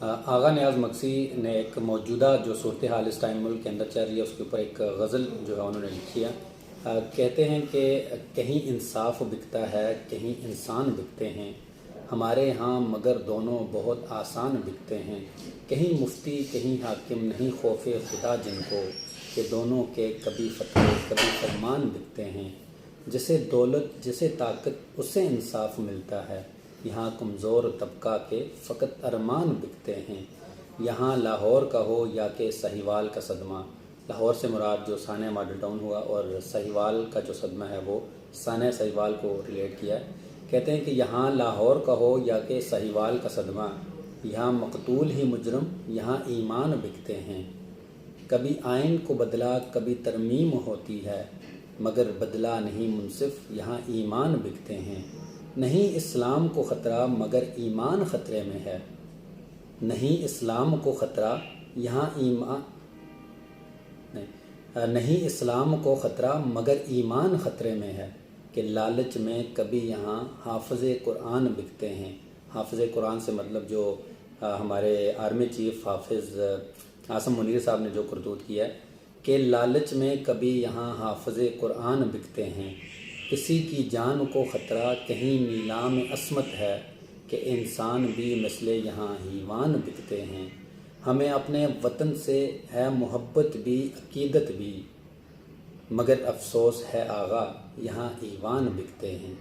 آغا نیاز mixie نے ایک موجودہ جو صورتحال اس ٹائم ملک کے اندر چل رہی ہے اس کے اوپر ایک غزل جو ہے انہوں نے لکھی ہے۔ کہتے ہیں کہ کہیں انصاف بکتا ہے کہیں انسان بکتے ہیں، ہمارے ہاں مگر دونوں بہت آسان بکتے ہیں، کہیں مفتی کہیں حاکم نہیں خوف خدا جن کو، کہ دونوں کے کبھی فتوے کبھی فرمان بکتے ہیں، جسے دولت جسے طاقت اس سے انصاف ملتا ہے، یہاں کمزور طبقہ کے فقط ارمان بکتے ہیں، یہاں لاہور کا ہو یا کہ سہیوال کا صدمہ۔ لاہور سے مراد جو سانحہ ماڈل ٹاؤن ہوا، اور سہیوال کا جو صدمہ ہے وہ سانحہ سہیوال کو ریلیٹ کیا ہے۔ کہتے ہیں کہ یہاں لاہور کا ہو یا کہ سہیوال کا صدمہ، یہاں مقتول ہی مجرم یہاں ایمان بکتے ہیں، کبھی آئین کو بدلا کبھی ترمیم ہوتی ہے، مگر بدلا نہیں منصف یہاں ایمان بکتے ہیں، نہیں اسلام کو خطرہ مگر ایمان خطرے میں ہے، نہیں اسلام کو خطرہ یہاں ایمان نہیں اسلام کو خطرہ مگر ایمان خطرے میں ہے، کہ لالچ میں کبھی یہاں حافظ قرآن بکتے ہیں۔ حافظ قرآن سے مطلب جو ہمارے آرمی چیف حافظ عاصم منیر صاحب نے جو کرتوت کیا ہے کہ لالچ میں کبھی یہاں حافظ قرآن بکتے ہیں، کسی کی جان کو خطرہ کہیں نیلام عصمت ہے، کہ انسان بھی مثل یہاں حیوان بکتے ہیں، ہمیں اپنے وطن سے ہے محبت بھی عقیدت بھی، مگر افسوس ہے آغا یہاں ایوان بکتے ہیں۔